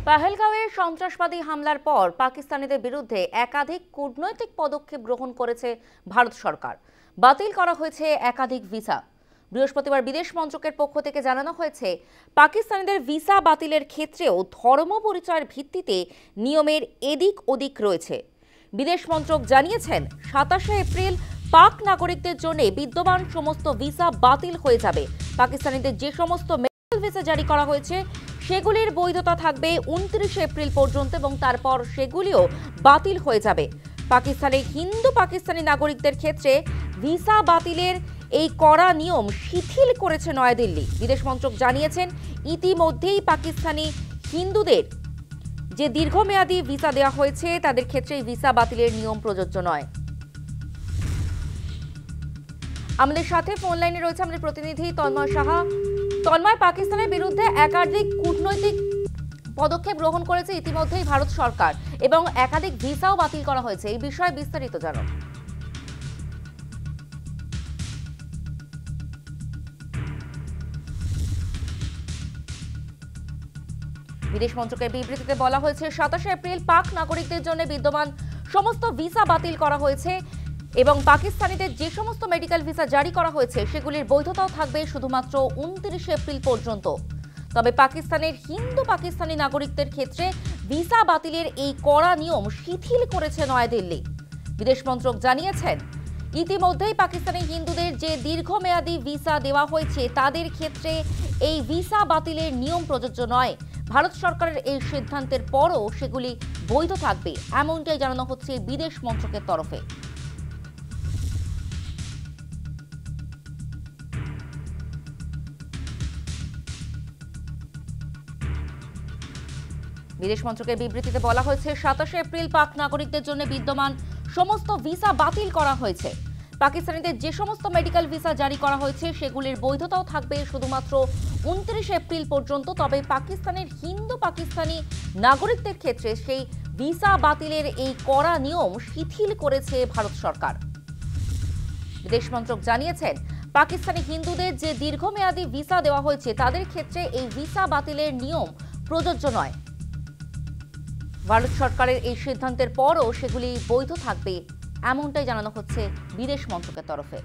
পহেলগাঁওয়ের সন্ত্রাসবাদী হামলার পর পাকিস্তানিদের বিরুদ্ধে একাধিক কূটনৈতিক পদক্ষেপ গ্রহণ করেছে ভারত সরকার। বাতিল করা হয়েছে একাধিক ভিসা। বৃহস্পতিবার বিদেশ মন্ত্রকের পক্ষ থেকে জানানো হয়েছে, পাকিস্তানিদের ভিসা বাতিলের ক্ষেত্রেও ধর্ম পরিচয়ের ভিত্তিতে নিয়মের এদিক ওদিক রয়েছে। বিদেশ মন্ত্রক জানিয়েছেন, 27 এপ্রিল পাক নাগরিকদের জন্য বিদ্যমান সমস্ত ভিসা বাতিল হয়ে যাবে। পাকিস্তানিদের যে সমস্ত মেডিকেল ভিসা জারি করা হয়েছে সেগুলির বৈধতা থাকবে 29 এপ্রিল পর্যন্ত এবং তারপর সেগুলিও বাতিল হয়ে যাবে। পাকিস্তানের হিন্দু পাকিস্তানি নাগরিকদের ক্ষেত্রে ভিসা বাতিলের এই কড়া নিয়ম শিথিল করেছে নয়াদিল্লি। বিদেশ মন্ত্রক জানিয়েছেন, ইতিমধ্যেই পাকিস্তানি হিন্দুদের যে দীর্ঘমেয়াদী ভিসা দেওয়া হয়েছে তাদের ক্ষেত্রে ভিসা বাতিলের নিয়ম প্রযোজ্য নয়। আমাদের সাথে ফোন লাইনে রয়েছে আমাদের প্রতিনিধি তন্ময় সাহা। তন্ময়, পাকিস্তানের বিরুদ্ধে একাধিক কূটনৈতিক পদক্ষেপ গ্রহণ করেছে ইতিমধ্যেই ভারত সরকার এবং একাধিক ভিসাও বাতিল করা হয়েছে, এই বিষয়ে বিস্তারিত জানো। বিদেশ মন্ত্রকের বিবৃতিতে বলা হয়েছে, 27 এপ্রিল পাক নাগরিকদের জন্য বিদ্যমান সমস্ত ভিসা বাতিল করা হয়েছে এবং পাকিস্তানিদের যে সমস্ত মেডিকেল ভিসা জারি করা হয়েছে সেগুলির বৈধতাও থাকবে শুধুমাত্র 29 এপ্রিল পর্যন্ত। তবে পাকিস্তানের হিন্দু পাকিস্তানি নাগরিকদের ক্ষেত্রে ভিসা বাতিলের এই কড়া নিয়ম শিথিল করেছে নয়াদিল্লি। বিদেশ মন্ত্রক জানিয়েছেন, ইতিমধ্যেই পাকিস্তানি হিন্দুদের যে দীর্ঘমেয়াদী ভিসা দেওয়া হয়েছে তাদের ক্ষেত্রে এই ভিসা বাতিলের নিয়ম প্রযোজ্য নয়। ভারত সরকারের এই সিদ্ধান্তের পরও সেগুলি বৈধ থাকবে, এমনটাই জানানো হচ্ছে বিদেশ মন্ত্রকের তরফে। বিদেশ মন্ত্রকের বিবৃতিতে বলা হয়েছে, 27 এপ্রিল পাক নাগরিকদের জন্য বিদ্যমান সমস্ত ভিসা বাতিল করা হয়েছে। পাকিস্তানিদের যে সমস্ত মেডিকেল ভিসা জারি করা হয়েছে সেগুলির বৈধতাও থাকবে শুধুমাত্র 29 এপ্রিল পর্যন্ত। তবে পাকিস্তানের হিন্দু পাকিস্তানি নাগরিকদের ক্ষেত্রে সেই ভিসা বাতিলের এই কড়া নিয়ম শিথিল করেছে ভারত সরকার। বিদেশ মন্ত্রক জানিয়েছেন, পাকিস্তানি হিন্দুদের যে দীর্ঘমেয়াদী ভিসা দেওয়া হয়েছে তাদের ক্ষেত্রে এই ভিসা বাতিলের নিয়ম প্রযোজ্য নয়। ভারত সরকারের এই সিদ্ধান্তের পরও সেগুলি বৈধ থাকবে, এমনটাই জানানো হচ্ছে বিদেশ মন্ত্রকের তরফে।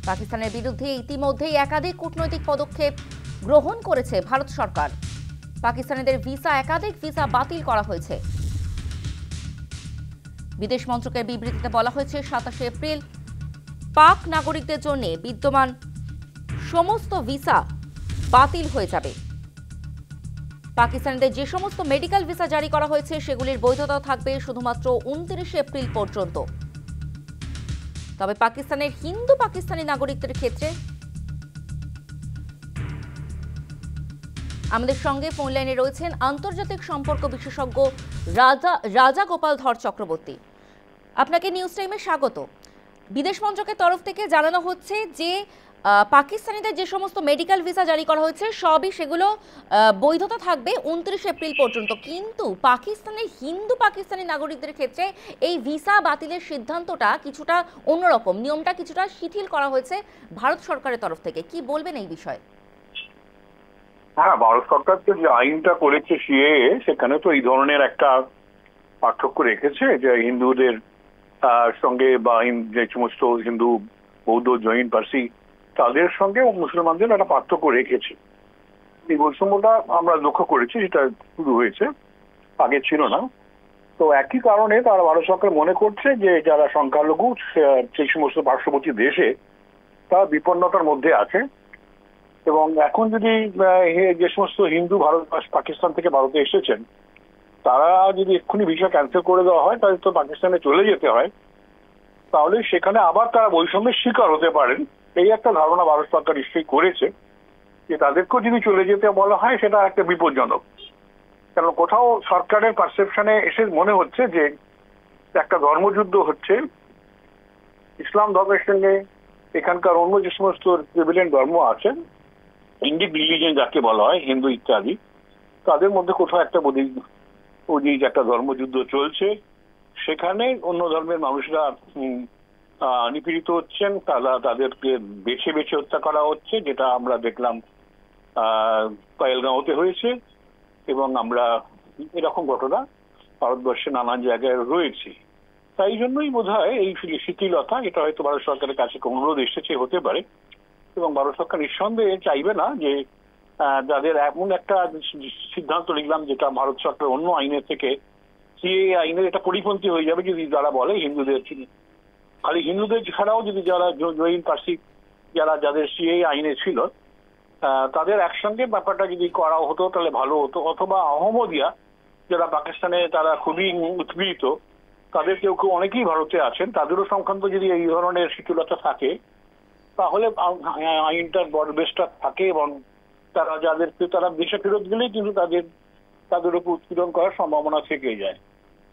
পাকিস্তানের বিরুদ্ধে ইতিমধ্যেই একাধিক কূটনৈতিক পদক্ষেপ গ্রহণ করেছে ভারত সরকার। পাকিস্তানিদের একাধিক ভিসা বাতিল করা হয়েছে। বিদেশ মন্ত্রকের বিবৃতিতে বলা হয়েছে, 27 এপ্রিল পাক নাগরিকদের জন্য বিদ্যমান সমস্ত ভিসা বাতিল হয়ে যাবে। পাকিস্তানিদের যে সমস্ত মেডিকেল ভিসা জারি করা হয়েছে সেগুলির বৈধতা থাকবে শুধুমাত্র 29 এপ্রিল পর্যন্ত। তবে পাকিস্তানের হিন্দু পাকিস্তানি নাগরিকদের ক্ষেত্রে আমাদের সঙ্গে ফোন লাইনে রয়েছেন আন্তর্জাতিক সম্পর্ক বিশেষজ্ঞ রাজা গোপাল ধর চক্রবর্তী। আপনাকে নিউজ টাইমে স্বাগত। বিদেশ মন্ত্রকের তরফ থেকে জানানো হচ্ছে যে পাকিস্তানিদের যে সমস্ত মেডিকেল ভিসা জারি করা হয়েছে সবই সেগুলো বৈধতা থাকবে 29 এপ্রিল পর্যন্ত, কিন্তু পাকিস্তানের হিন্দু পাকিস্তানি নাগরিকদের ক্ষেত্রে এই ভিসা বাতিলের সিদ্ধান্তটা কিছুটা অন্যরকম, নিয়মটা কিছুটা শিথিল করা হয়েছে ভারত সরকারের তরফ থেকে। কি বলবেন এই বিষয়ে? হ্যাঁ, ভারত সরকার তো যে আইনটা করেছে সিএএ, সেখানে তো এই ধরনের একটা পার্থক্য রেখেছে যে হিন্দুদের সঙ্গে বা যে সমস্ত হিন্দু বৌদ্ধ জৈন পার্সি তাদের সঙ্গে মুসলমানদের একটা পার্থক্য রেখেছে। এই বৈষম্যটা আমরা লক্ষ্য করেছি, যেটা শুরু হয়েছে, আগে ছিল না। তো একই কারণে তারা ভারত সরকার মনে করছে যে যারা সংখ্যালঘু সেই সমস্ত পার্শ্ববর্তী দেশে তারা বিপন্নতার মধ্যে আছে এবং এখন যদি যে সমস্ত হিন্দু পাকিস্তান থেকে ভারতে এসেছেন তারা যদি এক্ষুনি ভিসা ক্যান্সেল করে দেওয়া হয়, তাহলে তো পাকিস্তানে চলে যেতে হয়, তাহলে সেখানে আবার তারা বৈষম্যের শিকার হতে পারেন। এই একটা ধারণা ভারত সরকার নিশ্চয়ই করেছে যে তাদেরকেও যদি চলে যেতে বলা হয় সেটা একটা বিপজ্জনক। কারণ কোথাও সরকারের পারসেপশনে এসে মনে হচ্ছে যে একটা ধর্মযুদ্ধ হচ্ছে ইসলাম ধর্মের সঙ্গে এখানকার অন্য যে সমস্ত প্রিভিলেন্ট ধর্ম আছে, ইন্ডিক রিলিজিয়ন যাকে বলা হয়, হিন্দু ইত্যাদি, তাদের মধ্যে কোথাও একটা একটা ধর্মযুদ্ধ চলছে। সেখানে অন্য ধর্মের মানুষরা নিপীড়িত হচ্ছেন, তাদেরকে বেছে বেছে হত্যা করা হচ্ছে, যেটা আমরা দেখলাম পহেলগাঁওতে হয়েছে, এবং আমরা এরকম ঘটনা ভারতবর্ষে নানান জায়গায় রয়েছে। তাই জন্যই বোধহয় এই শিথিলতা, এটা হয়তো ভারত সরকারের কাছে অনুরোধ এসেছে হতে পারে, এবং ভারত সরকার নিঃসন্দেহে চাইবে না যে যাদের এমন একটা সিদ্ধান্ত নিলাম যেটা ভারত সরকার অন্য আইনের থেকে, সিএএ আইনের এটা পরিপন্থী হয়ে যাবে যদি যারা বলে হিন্দুদের, খালি হিন্দুদের ছাড়াও যদি যারা জৈন পার্সি যাদের সিএএ আইনে ছিল তাদের একসঙ্গে ব্যাপারটা যদি করা হতো তাহলে ভালো হতো। অথবা আহমদিয়া যারা পাকিস্তানে তারা খুবই উৎপীড়িত, তাদের কেউ কেউ অনেকেই ভারতে আছেন, তাদেরও সংক্রান্ত যদি এই ধরনের শিথিলতা থাকে তাহলে আইনটার বড়বেশটা থাকে, এবং তারা তারা দেশে ফেরত গেলেই কিন্তু তাদের উপর উৎপীড়ন করার সম্ভাবনা থেকে যায়।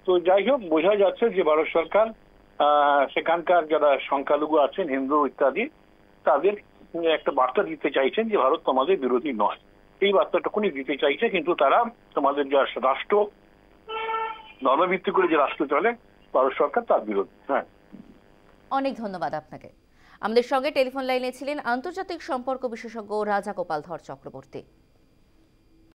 তো যাই হোক, বোঝা যাচ্ছে যে ভারত সরকার সেখানকার যারা সংখ্যালঘু আছেন, হিন্দু ইত্যাদি, তাদের একটা বার্তা দিতে চাইছেন যে ভারত তোমাদের বিরোধী নয়, এই বার্তাটুকুনি দিতে চাইছে। কিন্তু তারা তোমাদের যা রাষ্ট্র, ধর্মভিত্তিক করে যে রাষ্ট্র চলে ভারত সরকার, তার বিরোধী। হ্যাঁ, অনেক ধন্যবাদ আপনাকে। আমাদের সঙ্গে টেলিফোন লাইনে ছিলেন আন্তর্জাতিক সম্পর্ক বিশেষজ্ঞ রাজা গোপাল ধর চক্রবর্তী।